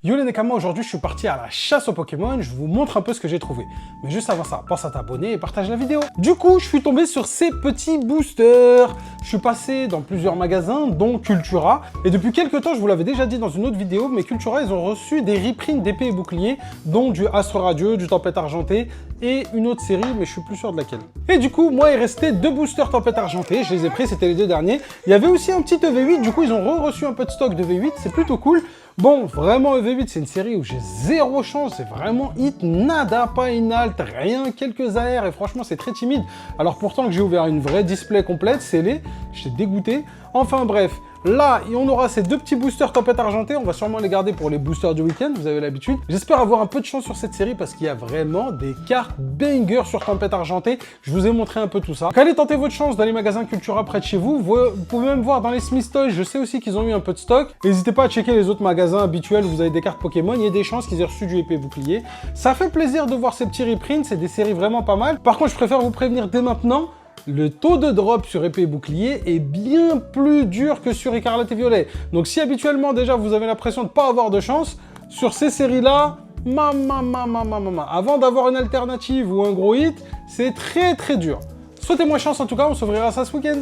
Yo les Nekama, aujourd'hui je suis parti à la chasse aux Pokémon, je vous montre un peu ce que j'ai trouvé. Mais juste avant ça, pense à t'abonner et partage la vidéo. Du coup, je suis tombé sur ces petits boosters. Je suis passé dans plusieurs magasins, dont Cultura. Et depuis quelques temps, je vous l'avais déjà dit dans une autre vidéo, mais Cultura, ils ont reçu des reprints d'épées et boucliers, dont du Astre Radieux, du Tempête Argentée et une autre série, mais je suis plus sûr de laquelle. Et du coup, moi, il restait 2 boosters Tempête Argentée, je les ai pris, c'était les 2 derniers. Il y avait aussi un petit EV8, du coup, ils ont reçu un peu de stock de V8, c'est plutôt cool. Bon, vraiment, EV8, c'est une série où j'ai zéro chance, c'est vraiment hit, nada, pas inalt, rien, quelques AR, et franchement, c'est très timide. Alors pourtant que j'ai ouvert une vraie display complète, scellée, j'étais dégoûté. Enfin bref, là, on aura ces 2 petits boosters Tempête Argentée, on va sûrement les garder pour les boosters du week-end, vous avez l'habitude. J'espère avoir un peu de chance sur cette série parce qu'il y a vraiment des cartes banger sur Tempête Argentée. Je vous ai montré un peu tout ça. Donc allez tenter votre chance dans les magasins Cultura près de chez vous. Vous pouvez même voir dans les Smith Toys, je sais aussi qu'ils ont eu un peu de stock. N'hésitez pas à checker les autres magasins habituels où vous avez des cartes Pokémon, il y a des chances qu'ils aient reçu du épée bouclier. Ça fait plaisir de voir ces petits reprints, c'est des séries vraiment pas mal. Par contre, je préfère vous prévenir dès maintenant, le taux de drop sur épée et bouclier est bien plus dur que sur écarlate et violet. Donc si habituellement déjà vous avez l'impression de ne pas avoir de chance, sur ces séries-là, avant d'avoir une alternative ou un gros hit, c'est très dur. Souhaitez-moi chance en tout cas, on s'ouvrira ça ce week-end.